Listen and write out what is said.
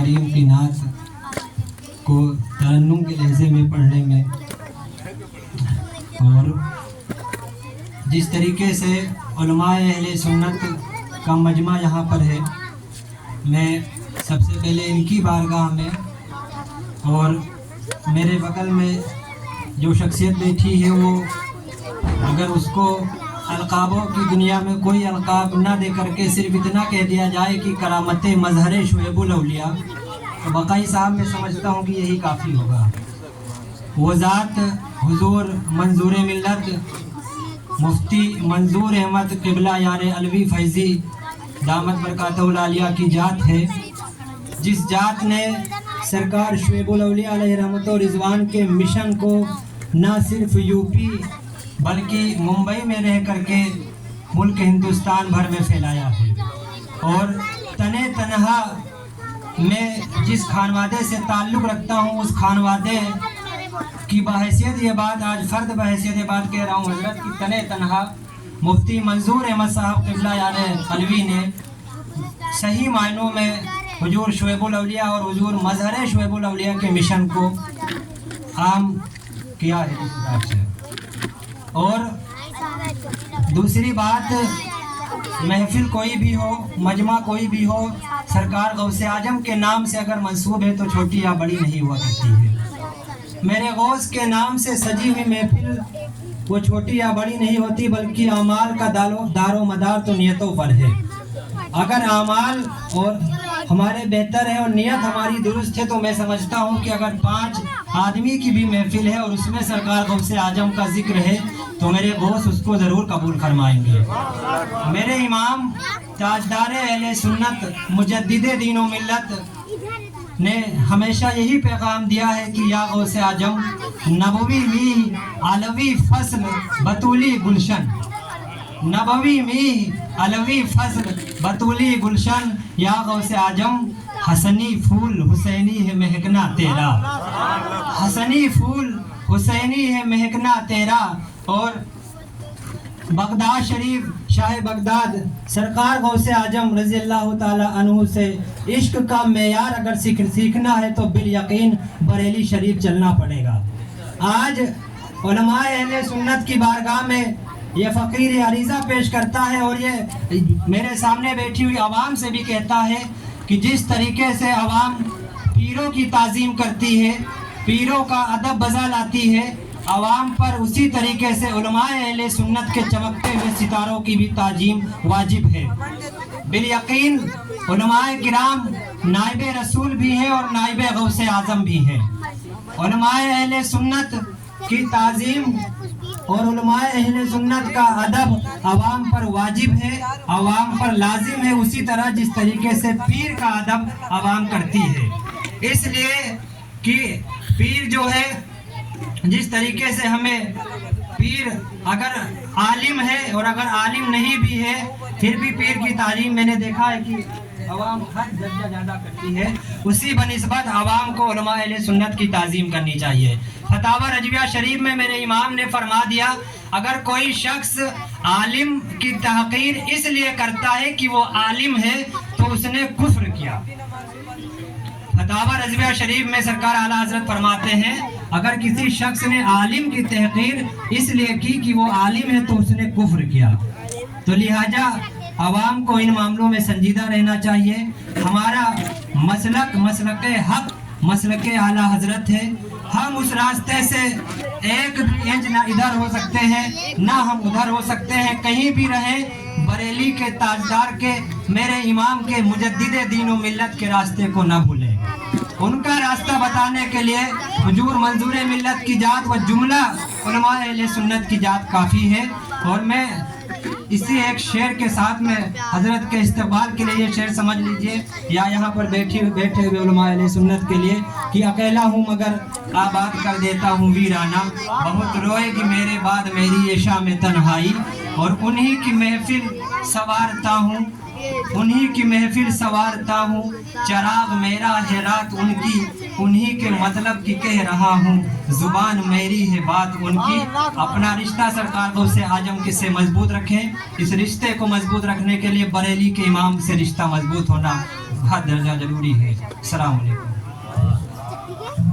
करीम की नात को तरन्नुम के लहजे में पढ़ने में, और जिस तरीके से उलमाए अहले सुन्नत का मजमा यहाँ पर है, मैं सबसे पहले इनकी बारगाह में और मेरे बगल में जो शख्सियत बैठी है वो, अगर उसको अलकाबों की दुनिया में कोई अलकाब ना दे करके सिर्फ इतना कह दिया जाए कि करामत मजहर शुएबुल औलिया, तो बकाई साहब मैं समझता हूँ कि यही काफ़ी होगा। वो ज़ात हुजूर मंजूर मिल्लत मुफ्ती मंजूर अहमद क़िबला यार अलवी फैज़ी दामत बरकातहुल आलिया की जात है, जिस जात ने सरकार शुएबुल औलिया अलैहि रहमत व रिज़वान के मिशन को न सिर्फ यूपी बल्कि मुंबई में रह करके मुल्क हिंदुस्तान भर में फैलाया है। और तने तनहा मैं जिस खानवादे से ताल्लुक़ रखता हूँ, उस खानवादे की बहैसियत ये बात, आज फ़र्द बहैसियत ये बात कह रहा हूँ हज़रत, की तने तनहा मुफ्ती मंजूर अहमद साहब क़िबला यार अलवी ने सही मायनों में हुजूर शुएबुल औलिया और हुजूर मजहर शुएबुल औलिया के मिशन को आम किया है इस हिसाब से। और दूसरी बात, महफिल कोई भी हो, मजमा कोई भी हो, सरकार गौसे आजम के नाम से अगर मंसूब है तो छोटी या बड़ी नहीं हुआ करती है। मेरे गौस के नाम से सजी हुई महफिल वो छोटी या बड़ी नहीं होती, बल्कि आमाल का दारो मदार तो नियतों पर है। अगर आमाल और हमारे बेहतर है और नियत हमारी दुरुस्त है, तो मैं समझता हूँ कि अगर 5 आदमी की भी महफिल है और उसमें सरकार गौसे आजम का जिक्र है, तो मेरे गौस उसको ज़रूर कबूल फरमाएंगे। मेरे इमाम ताजदार अहले सुन्नत मुजद्दिदे दीन व मिल्लत ने हमेशा यही पैगाम दिया है कि या गौसे आजम नबवी मी अलवी फसल बतूली गुलशन, नबवी मी अलवी फसल बतूली गुलशन, या गौसे आजम हसनी फूल हुसैनी है महकना तेरा, हसनी फूल हुसैनी है महकना तेरा। और बगदाद शरीफ शाह बगदाद सरकार गौसे आजम रज़ी अल्लाह ताला अन्हु से इश्क का मेयार अगर सीखना है तो बिल यकीन बरेली शरीफ चलना पड़ेगा। आज उलमाए अहले सुन्नत की बारगाह में ये फ़कीर अरीज़ा पेश करता है और ये मेरे सामने बैठी हुई आवाम से भी कहता है कि जिस तरीके से आवाम पीरों की ताज़ीम करती है, पीरों का अदब बजा लाती है, आवाम पर उसी तरीके से उलमाए अहले सुन्नत के चमकते हुए सितारों की भी ताज़ीम वाजिब है। बिल यकीन उलमाए किराम नाइबे रसूल भी हैं और नाइबे गौसे आज़म भी हैं। उलमाए अहले सुन्नत की ताज़ीम और उलमाए अहले सुन्नत का अदब आवाम पर वाजिब है, आवाम पर लाजिम है, उसी तरह जिस तरीके से पीर का अदब आवाम करती है। इसलिए कि पीर जो है, जिस तरीके से हमें पीर अगर आलिम है और अगर आलिम नहीं भी है, फिर भी पीर की तालीम मैंने देखा है कि आवाम हर दर्जा ज़्यादा करती है, उसी बनिस्बत आवाम को उलमा अहले सुन्नत की ताज़ीम करनी चाहिए। फतावा रजविया शरीफ में मेरे इमाम ने फरमा दिया, अगर कोई शख्स आलिम की तहकीर इसलिए करता है कि वो आलिम है तो उसने कुफ्र किया। फतावा रजविया शरीफ में सरकार आला हजरत फरमाते हैं, अगर किसी शख्स ने आलिम की तहकीर इसलिए की कि वो आलिम है तो उसने कुफ्र किया। तो लिहाजा आवाम को इन मामलों में संजीदा रहना चाहिए। हमारा मसलक हक मसलक आला हजरत है। हम उस रास्ते से एक भी इंच ना इधर हो सकते हैं ना हम उधर हो सकते हैं। कहीं भी रहें, बरेली के ताजदार के, मेरे इमाम के, मुजद्दिदे दीन व मिल्लत के रास्ते को ना भूलें। उनका रास्ता बताने के लिए हुजूर मंजूर मिल्लत की जात व जुमला उलमा अहले सुन्नत की जात काफ़ी है। और मैं इसी एक शेर के साथ में हजरत के इस्तकबाल के लिए ये शेर समझ लीजिए, या यहाँ पर बैठे हुए उलमा अहले सुन्नत के लिए, कि अकेला हूँ मगर आबाद कर देता हूँ वीराना, बहुत रोएगी मेरे बाद मेरी ये शाम तन्हाई, और उन्हीं की महफिल संवारता हूँ, उन्हीं की महफिल संवारता हूँ, चराग मेरा है रात उनकी, उन्हीं के मतलब की कह रहा हूँ, जुबान मेरी है बात उनकी। अपना रिश्ता सरकार गौसे आजम से मजबूत रखें। इस रिश्ते को मजबूत रखने के लिए बरेली के इमाम से रिश्ता मजबूत होना بہت درجہ ضروری ہے. السلام علیکم.